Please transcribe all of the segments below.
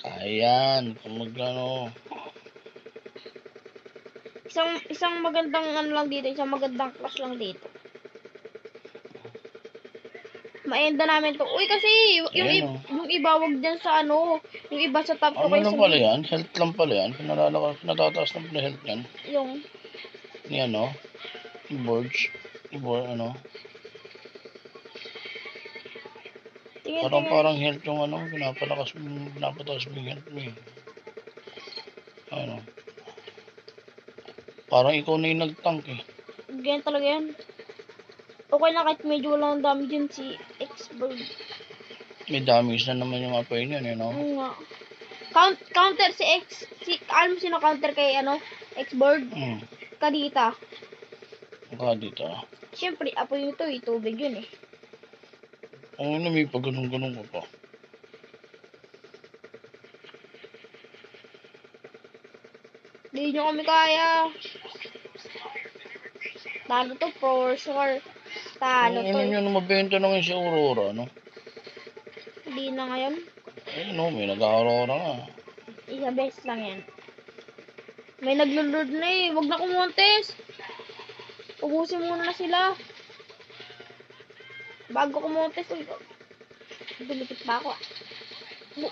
Ayan, kung magkano. Isang magandang ano lang dito, isang magandang class lang dito. Maenda namin to. Uy, kasi Ayan, oh. yung iba wag dyan sa ano, yung iba sa top Ano okay lang sa pala yan? Health lang pala yan. Pinatataas ng pala health yan. yung Yan, no? Boards. Ano? tingin. Parang health yung ano, pinapataas mo yung health mo eh. Ano? Parang ikaw na yung nag-tank eh. Ganyan talaga yan. Okay na kahit medyo walang dami dyan si X-Bird. May damage na naman yung apa yun, you know? Nga. Counter si alam mo sino counter kay ano? X-Bird? Kadita. Kadita. Siyempre, apoy nito eh. Tubig yun eh. Ang ina, may pag ganun-ganun ka pa. Hindi nyo kami kaya. Talo to for sure. Talo Ang to ina eh. nyo na mabenta na ngayon si Aurora, no? Hindi na ngayon. Ayun, no? May nag-Aurora nga. Isa best lang yan. May naglulord na eh. Wag na kumontes. Ubusin muna na sila. Bago kumontes. Uy, dumikit pa ako ah.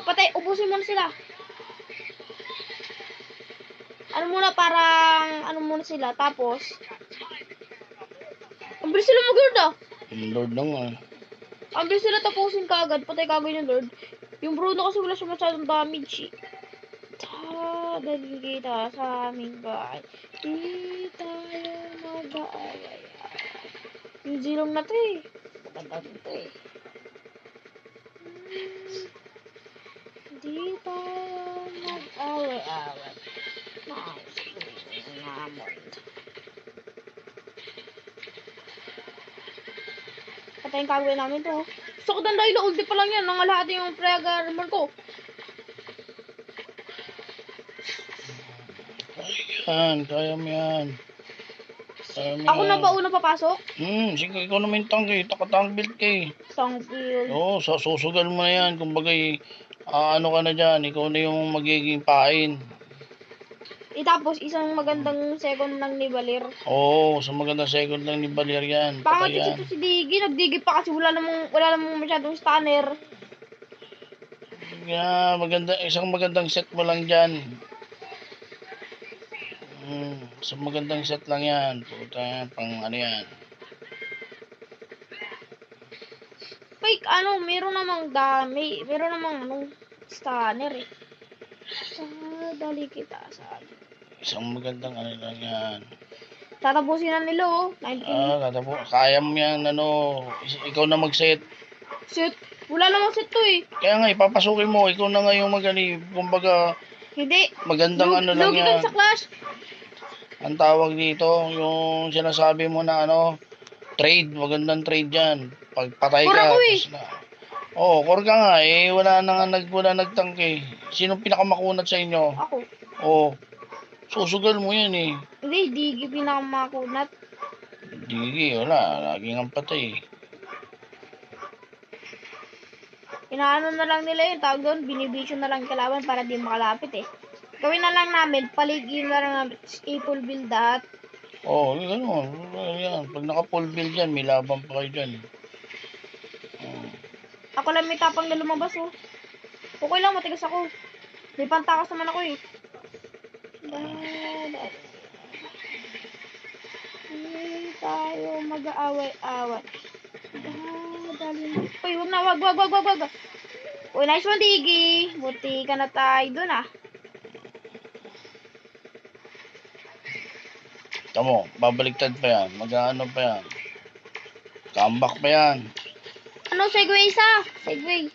Patay, ubusin muna sila. Ano muna sila. Tapos, ang bilis sila mag-lord ah. Lord na nga. Ang bilis sila tapusin kaagad. Patay kaagad yung lord. Yung Bruno kasi wala siya masyadong damage eh. Dali kita sa aming bahay. Di tayo mag-aaway. Yung zilong na to eh. Maganda din to eh. Di tayo mag-aaway. Namon. Patayin kagawin namin to. Gusto ko dahil ulti pa lang yan. Nangalahati yung Praga armor ko. Kaya mo yan. Ako na ba una papasok? Sige, ikaw naman yung tank eh. Tank build ka eh. Tank build. Oo, susugal mo na yan. Kumbaga ano ka na dyan. Ikaw na yung magiging pain. Tapos isang magandang second lang ni Balir. Oo, sa magandang second lang ni Balir yan. Pangat ito si Digi. Nagdigi pa kasi wala namang masyadong stunner. Yeah, isang magandang set mo lang dyan. Sa magandang set lang yan. Puta, pang ano yan. Fake meron namang stunner eh. Dali kita sabi. Isang magandang ano lang yan. Tatapusin na nila oh. 19. Kaya mo yan ikaw na mag-set. Set? Wala namang set to eh. Kaya nga, ipapasukin mo. Ikaw na nga yung kumbaga, hindi. Magandang ano lang yan. Sa clash. Ang tawag dito, yung sinasabi mo na trade, magandang trade yan. Pagpatay ka. Core ka nga eh, wala nagtank eh. Sino pinakamakunat sa inyo? Ako. Susugal mo yan eh. Hindi, Digi pinakamakunat. Digi, wala. Laging ang patay eh. Inaano na lang nila yun, tawag doon, binibisyon na lang kalaban para di makalapit eh. Gawin na lang namin, paligin na lang namin, full build lahat. Gano'n. Yan. Pag naka-full build yan, may laban pa kayo dyan. Ako lang may tapang na lumabas oh. Okay lang, matigas ako. May pantakas naman ako eh. Hindi tayo mag-aaway-aaway. Uy, wag. Uy, nice one, Digi. Buti ka na tayo dun ah. Tamo, babaliktad pa yan. Mag-ano pa yan. Comeback pa yan. Segway isa? Segway.